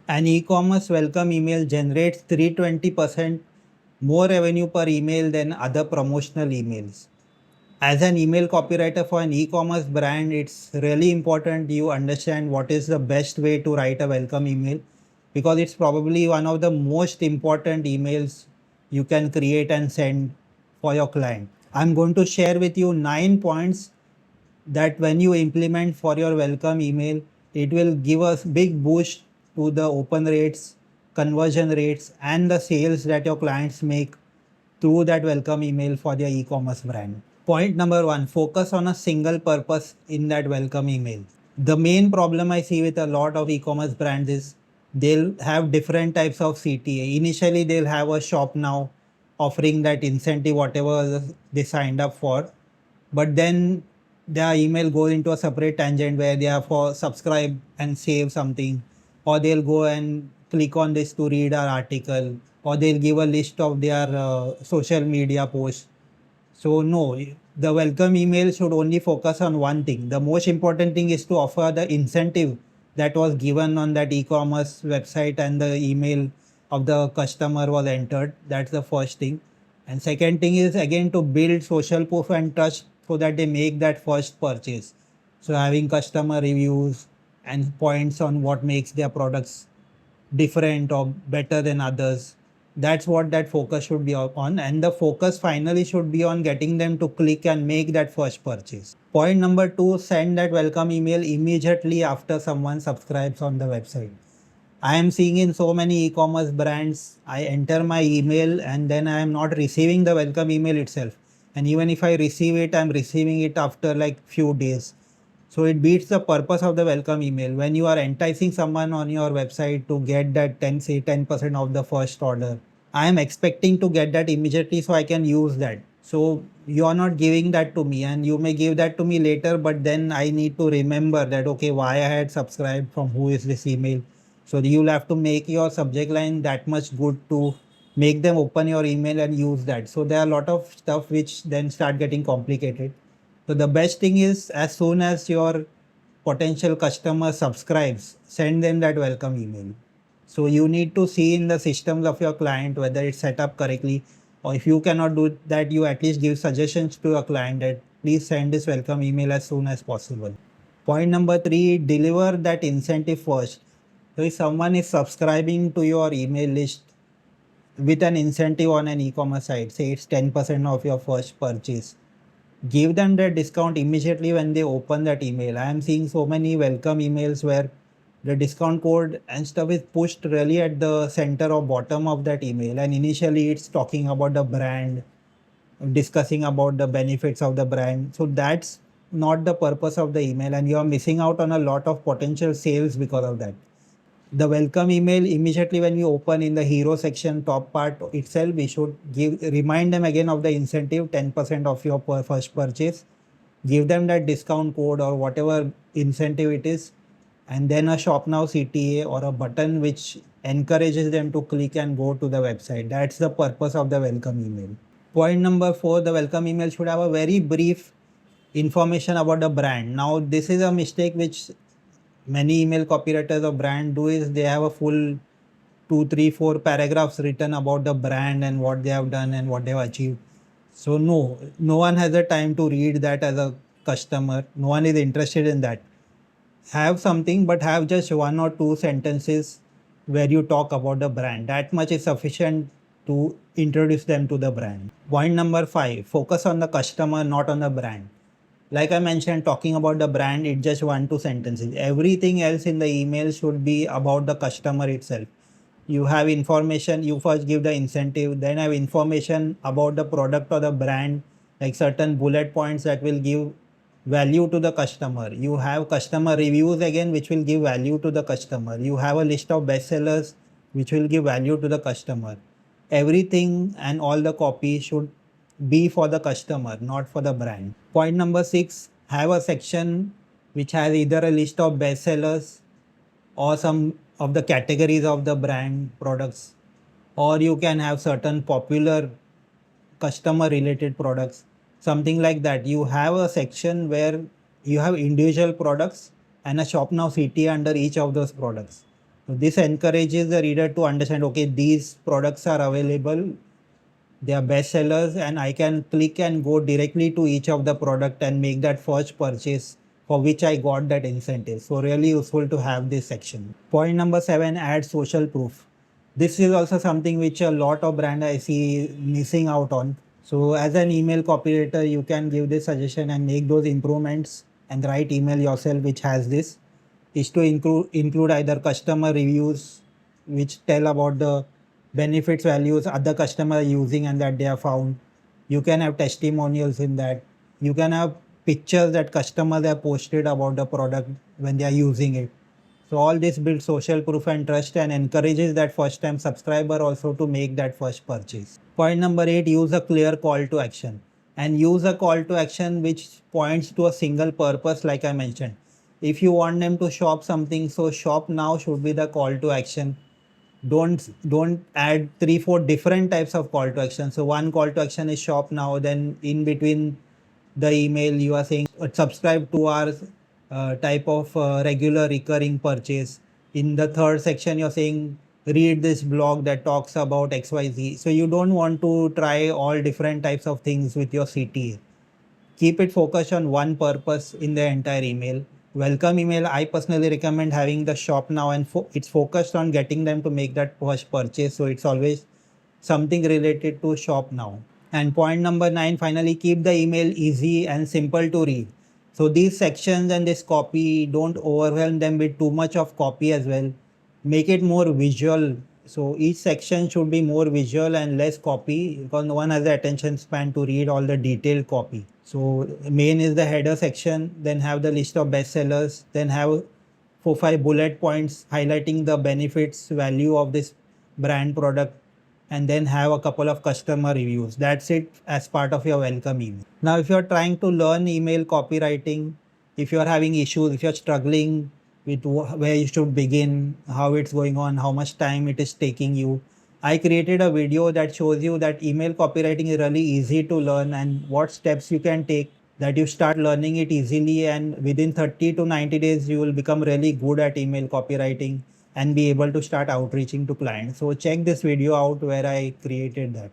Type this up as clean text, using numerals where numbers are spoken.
An e-commerce welcome email generates 320% more revenue per email than other promotional emails. As an email copywriter for an e-commerce brand, it's really important you understand what is the best way to write a welcome email, because it's probably one of the most important emails you can create and send for your client. I'm going to share with you 9 points that when you implement for your welcome email, it will give us big boost to the open rates, conversion rates, and the sales that your clients make through that welcome email for their e-commerce brand. Point number one, focus on a single purpose in that welcome email. The main problem I see with a lot of e-commerce brands is they'll have different types of CTA. Initially, they'll have a shop now offering that incentive, whatever they signed up for. But then their email goes into a separate tangent where they have for subscribe and save something, or they'll go and click on this to read our article, or they'll give a list of their social media posts. So no, the welcome email should only focus on one thing. The most important thing is to offer the incentive that was given on that e-commerce website and the email of the customer was entered. That's the first thing. And second thing is again to build social proof and trust so that they make that first purchase. So having customer reviews and points on what makes their products different or better than others. That's what that focus should be on, and the focus finally should be on getting them to click and make that first purchase. Point number two, send that welcome email immediately after someone subscribes on the website. I am seeing in so many e-commerce brands, I enter my email and then I am not receiving the welcome email itself. And even if I receive it, I'm receiving it after like few days. So it beats the purpose of the welcome email. When you are enticing someone on your website to get that 10% of the first order, I am expecting to get that immediately so I can use that. So you are not giving that to me, and you may give that to me later, but then I need to remember that, okay, why I had subscribed, from who is this email. So you'll have to make your subject line that much good to make them open your email and use that. So there are a lot of stuff which then start getting complicated. So the best thing is, as soon as your potential customer subscribes, send them that welcome email. So you need to see in the systems of your client whether it's set up correctly, or if you cannot do that, you at least give suggestions to your client that please send this welcome email as soon as possible. Point number three, deliver that incentive first. So if someone is subscribing to your email list with an incentive on an e-commerce site, say it's 10% of your first purchase, give them that discount immediately when they open that email. I am seeing so many welcome emails where the discount code and stuff is pushed really at the center or bottom of that email, and initially it's talking about the brand, discussing about the benefits of the brand. So that's not the purpose of the email, and you are missing out on a lot of potential sales because of that. The welcome email, immediately when we open in the hero section top part itself, we should remind them again of the incentive, 10% of your first purchase, give them that discount code or whatever incentive it is, and then a shop now CTA or a button which encourages them to click and go to the website. That's the purpose of the welcome email. Point number four, the welcome email should have a very brief information about the brand. Now this is a mistake which many email copywriters or brand do, is they have a full 2, 3, 4 paragraphs written about the brand and what they have done and what they have achieved. So no one has the time to read that as a customer. No one is interested in that. Have something, but have just 1 or 2 sentences where you talk about the brand. That much is sufficient to introduce them to the brand. Point number five, focus on the customer, not on the brand. Like I mentioned, talking about the brand, it's just 1, 2 sentences. Everything else in the email should be about the customer itself. You have information, you first give the incentive, then have information about the product or the brand, like certain bullet points that will give value to the customer. You have customer reviews again, which will give value to the customer. You have a list of bestsellers, which will give value to the customer. Everything and all the copy should be for the customer, not for the brand. Point number six, have a section which has either a list of bestsellers or some of the categories of the brand products, or you can have certain popular customer related products, something like that. You have a section where you have individual products and a shop now CTA under each of those products. So this encourages the reader to understand, okay, these products are available, they are best sellers, and I can click and go directly to each of the product and make that first purchase for which I got that incentive. So really useful to have this section. Point number 7, add social proof. This is also something which a lot of brand I see missing out on. So as an email copywriter, you can give this suggestion and make those improvements and write email yourself which has this, is to include either customer reviews which tell about the benefits, values other customer are using and that they have found. You can have testimonials in that. You can have pictures that customers have posted about the product when they are using it. So all this builds social proof and trust and encourages that first time subscriber also to make that first purchase. Point number 8, use a clear call to action, and use a call to action which points to a single purpose. Like I mentioned, if you want them to shop something, so shop now should be the call to action. Don't add 3 4 different types of call to action. So one call to action is shop now, then in between the email you are saying subscribe to our type of regular recurring purchase. In the third section you're saying read this blog that talks about XYZ. So you don't want to try all different types of things with your CTA. Keep it focused on one purpose in the entire email. Welcome email, I personally recommend having the shop now, and it's focused on getting them to make that first purchase. So it's always something related to shop now. And point number 9, finally, keep the email easy and simple to read. So these sections and this copy, don't overwhelm them with too much of copy as well. Make it more visual. So each section should be more visual and less copy, because no one has the attention span to read all the detailed copy. So main is the header section, then have the list of bestsellers, then have 4 5 bullet points highlighting the benefits, value of this brand product, and then have a couple of customer reviews. That's it as part of your welcome email. Now, if you're trying to learn email copywriting, if you're having issues, if you're struggling with where you should begin, how it's going on, how much time it is taking you, I created a video that shows you that email copywriting is really easy to learn and what steps you can take that you start learning it easily, and within 30 to 90 days you will become really good at email copywriting and be able to start outreaching to clients. So check this video out where I created that.